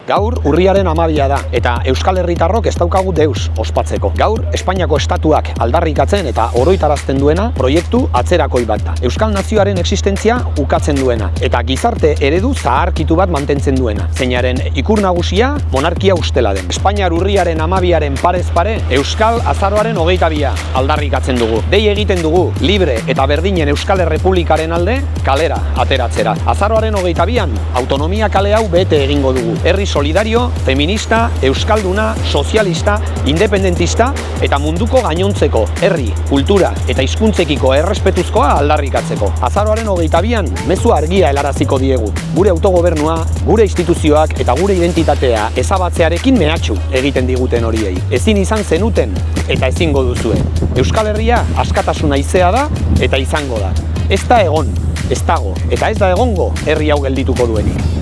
Gaur urriaren 12 da eta Euskal Herritarrok ez daukagu deus ospatzeko. Gaur Espainiako estatuak aldarrikatzen eta oroitarazten duena proiektu atzerakoi bat da. Euskal nazioaren existentzia ukatzen duena eta gizarte eredu zaharkitu bat mantentzen duena. Zeinaren ikur nagusia monarkia ustela den. Espainiar urriaren 12aren parez pare Euskal azaroaren 22 aldarrikatzen dugu. Dei egiten dugu libre eta berdinen Euskal Errepublikaren alde kalera ateratzera. Azaroaren 22an autonomia kale hau bete egingo dugu. Herri solidario, feminista, euskalduna, sozialista, independentista eta munduko gainontzeko herri, kultura eta hizkuntzekiko errespetuzkoa aldarrikatzeko. Azaroaren 22an mezu argia helaraziko diegu. Gure autogobernua, gure instituzioak eta gure identitatea ezabatzearekin mehatxu egiten diguten horiei. Ezin izan zenuten eta ezingo duzue. Euskal Herria askatasun haizea da eta izango da. Ez da egon, ez dago eta ez da egongo herri hau geldituko duenik.